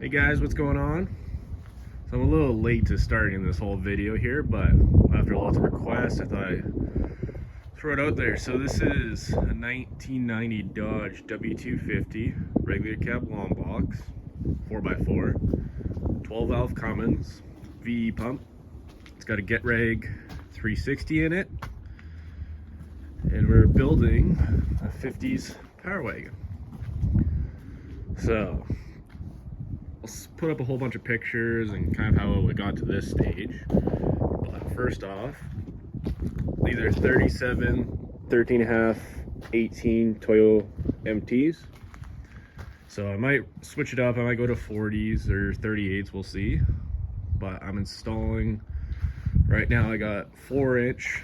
Hey guys, what's going on? So I'm a little late to starting this whole video here, but after lots of requests, I thought I'd throw it out there. So this is a 1990 Dodge W250 regular cab long box, 4x4, 12 valve Cummins, VE pump. It's got a Get Reg 360 in it, and we're building a 50s Power Wagon. So I'll put up a whole bunch of pictures and kind of how we got to this stage. But first off, these are 37, 13 and a half, 18 Toyo MTs. So I might switch it up. I might go to 40s or 38s, we'll see. But I'm installing, right now I got 4-inch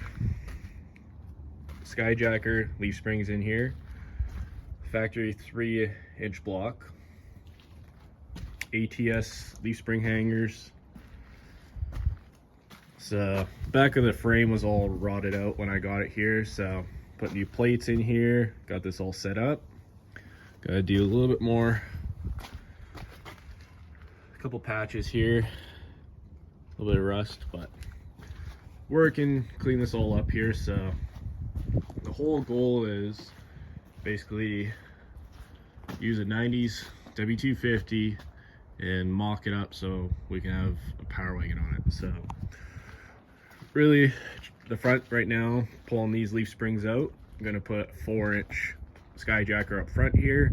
Skyjacker leaf springs in here. Factory 3-inch block. ATS leaf spring hangers. So back of the frame was all rotted out when I got it here, so put new plates in here, got this all set up. Gotta do a little bit more, a couple patches here, a little bit of rust, but working, clean this all up here. So the whole goal is basically use a 90s W250 and mock it up so we can have a Power Wagon on it. So really, the front right now, pulling these leaf springs out, I'm gonna put 4-inch Skyjacker up front here.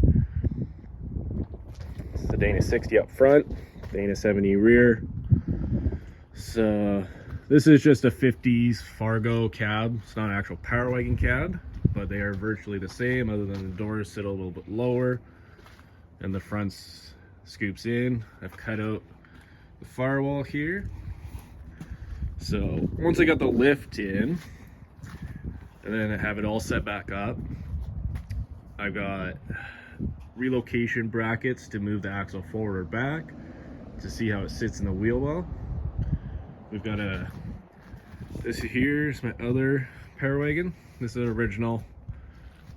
It's the Dana 60 up front, Dana 70 rear. So this is just a 50s Fargo cab. It's not an actual Power Wagon cab, but they are virtually the same, other than the doors sit a little bit lower and the front's scoops in. I've cut out the firewall here. So once I got the lift in, and then I have it all set back up, I've got relocation brackets to move the axle forward or back to see how it sits in the wheel well. We've got this here is my other Power Wagon. This is an original.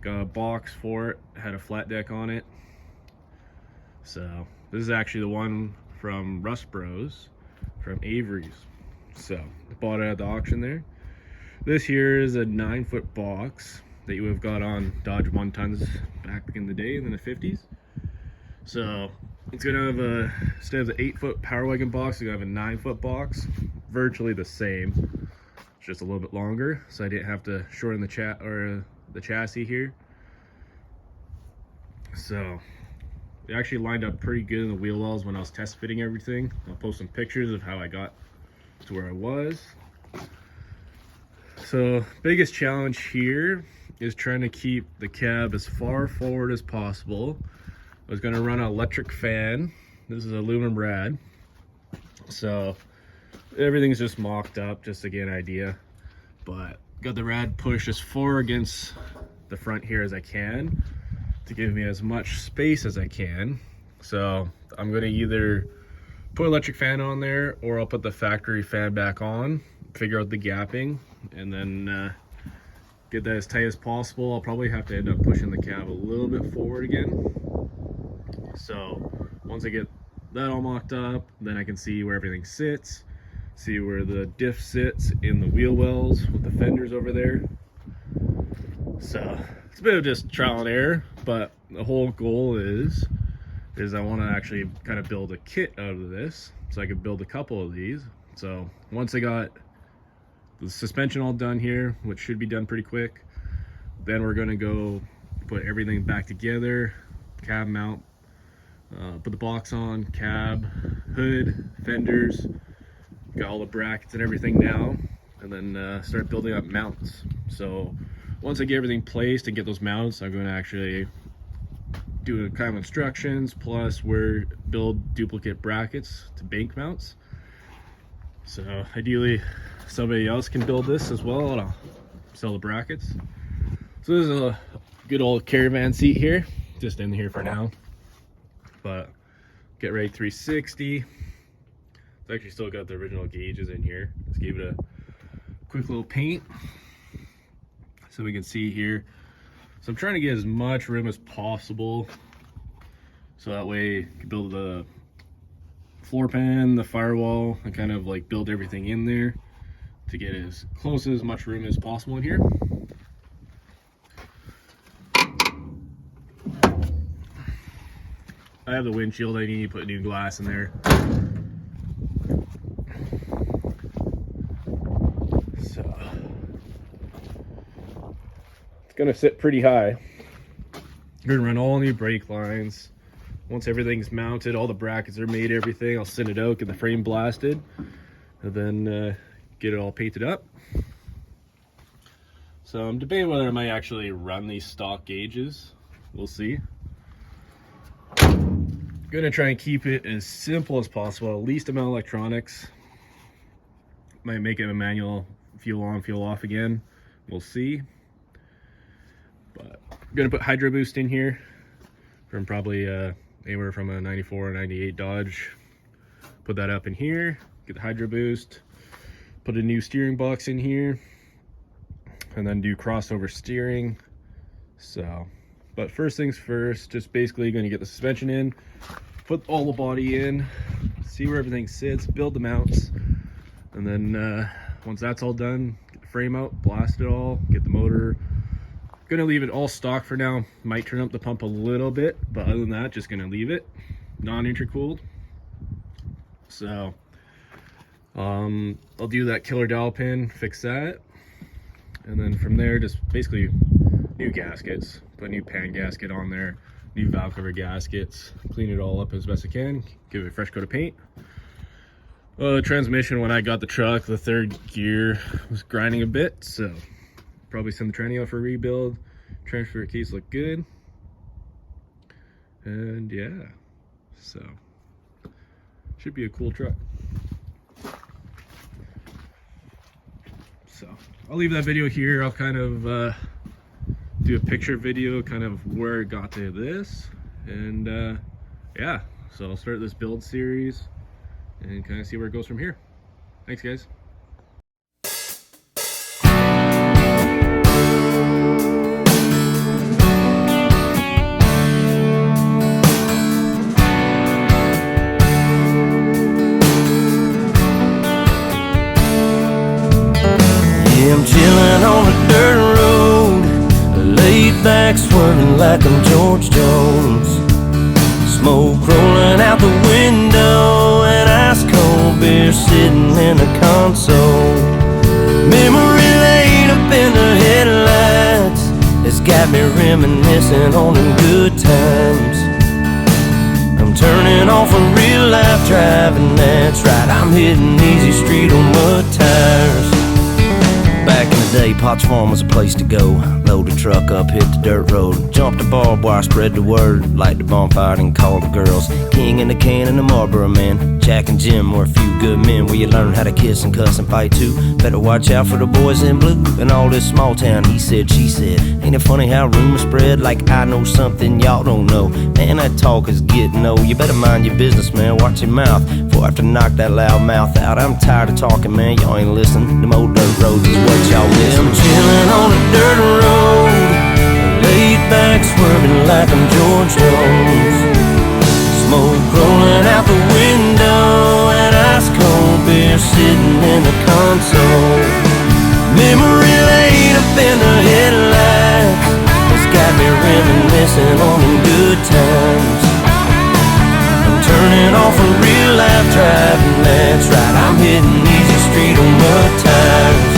Got a box for it, had a flat deck on it. So this is actually the one from Rust Bros from Avery's. So I bought it at the auction there. This here is a 9-foot box that you would have got on Dodge 1-tons back in the day in the 50s. So it's gonna have a, instead of the 8-foot Power Wagon box, it's gonna have a 9-foot box, virtually the same. It's just a little bit longer, so I didn't have to shorten the chassis here. So it actually lined up pretty good in the wheel wells when I was test fitting everything. I'll post some pictures of how I got to where I was. So biggest challenge here is trying to keep the cab as far forward as possible. I was gonna run an electric fan. This is aluminum rad. So everything's just mocked up just to get an idea. But got the rad pushed as far against the front here as I can to give me as much space as I can. So I'm gonna either put electric fan on there, or I'll put the factory fan back on, figure out the gapping, and then get that as tight as possible. I'll probably have to end up pushing the cab a little bit forward again. So once I get that all mocked up, then I can see where everything sits, see where the diff sits in the wheel wells with the fenders over there. So it's a bit of just trial and error, but the whole goal is I want to actually kind of build a kit out of this, so I could build a couple of these. So once I got the suspension all done here, which should be done pretty quick, then we're going to go put everything back together, cab mount, put the box on, cab, hood, fenders, got all the brackets and everything now, and then start building up mounts. So once I get everything placed and get those mounts, I'm going to actually do a kind of instructions, plus build duplicate brackets to bank mounts. So ideally somebody else can build this as well, and I'll sell the brackets. So this is a good old caravan seat here, just in here for now. But Get Reg 360. It's actually still got the original gauges in here. Just gave it a quick little paint so we can see here. So I'm trying to get as much room as possible, so that way you can build floor pan, the firewall, and kind of like build everything in there to get as close to as much room as possible in here. I have the windshield I need to put new glass in there. So it's gonna sit pretty high. I'm gonna run all new brake lines. Once everything's mounted, all the brackets are made, everything, I'll send it out, get the frame blasted, and then get it all painted up. So I'm debating whether I might actually run these stock gauges. We'll see. I'm gonna try and keep it as simple as possible, least amount of electronics. Might make it a manual, fuel on, fuel off again. We'll see. But I'm gonna put Hydro Boost in here from probably anywhere from a 94 or 98 Dodge. Put that up in here, get the Hydro Boost, put a new steering box in here, and then do crossover steering. So, but first things first, just basically gonna get the suspension in, put all the body in, see where everything sits, build the mounts, and then once that's all done, get the frame out, blast it all, get the motor. Gonna leave it all stock for now. Might turn up the pump a little bit, but other than that, just gonna leave it non-intercooled. So I'll do that killer dowel pin, fix that, and then from there, just basically new gaskets. Put a new pan gasket on there, new valve cover gaskets, clean it all up as best I can, give it a fresh coat of paint. The transmission, when I got the truck, the third gear was grinding a bit, so probably send the tranny out for a rebuild. Transfer case looked good, and yeah, so should be a cool truck. So I'll leave that video here. I'll kind of do a picture video, kind of where it got to this, and yeah, so I'll start this build series and kind of see where it goes from here. Thanks, guys. I'm chilling on a dirt road, laid back swerving like I'm George Jones. Smoke rolling out the window and ice cold beer sitting in the console. Memory lane up in the headlights has got me reminiscing on them good times. I'm turning off a real life driving, that's right, I'm hitting easy street on mud tires. Back in the day, Potts Farm was a place to go. Load the truck up, hit the dirt road, jump the barbed wire, spread the word, light the bonfire and call the girls. King in the can and the Marlboro man, Jack and Jim were a few good men where you learn how to kiss and cuss and fight too. Better watch out for the boys in blue and all this small town he said, she said. Ain't it funny how rumors spread like I know something y'all don't know? Man, that talk is getting old. You better mind your business, man, watch your mouth before I have to knock that loud mouth out. I'm tired of talking, man, y'all ain't listening. Them old dirt roads is what y'all miss. I'm chilling on a dirt road, laid back swerving like I'm George Jones. Smoke rolling out the window and ice cold beer sitting in the console. Memory lane up in the headlights has got me reminiscing on them good times. I'm turning off a real life driving, that's right, I'm hitting easy street on mud tires.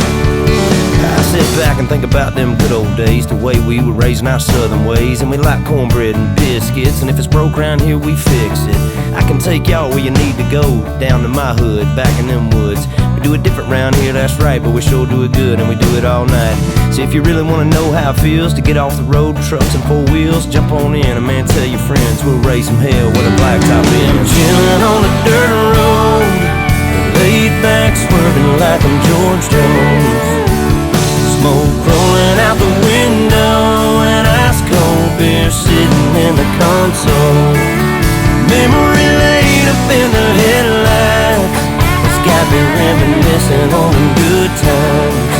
I sit back and think about them good old days, the way we were raising our southern ways, and we like cornbread and biscuits, and if it's broke around here we fix it. I can take y'all where you need to go, down to my hood, back in them woods. We do it different round here, that's right, but we sure do it good, and we do it all night. So if you really want to know how it feels to get off the road, trucks and four wheels, jump on in, and man, tell your friends we'll raise some hell with a blacktop in. I'm chilling on a dirt road, laid back swerving like I'm George Jones. Smoke rolling out the window and ice cold beer sitting in the console. Memory lane up in the headlights has got me reminiscing on them good times.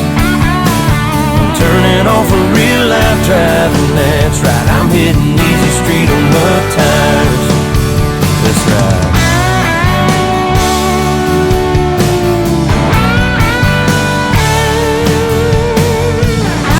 I'm turning off a real life driving, that's right, I'm hitting easy street on mud tires.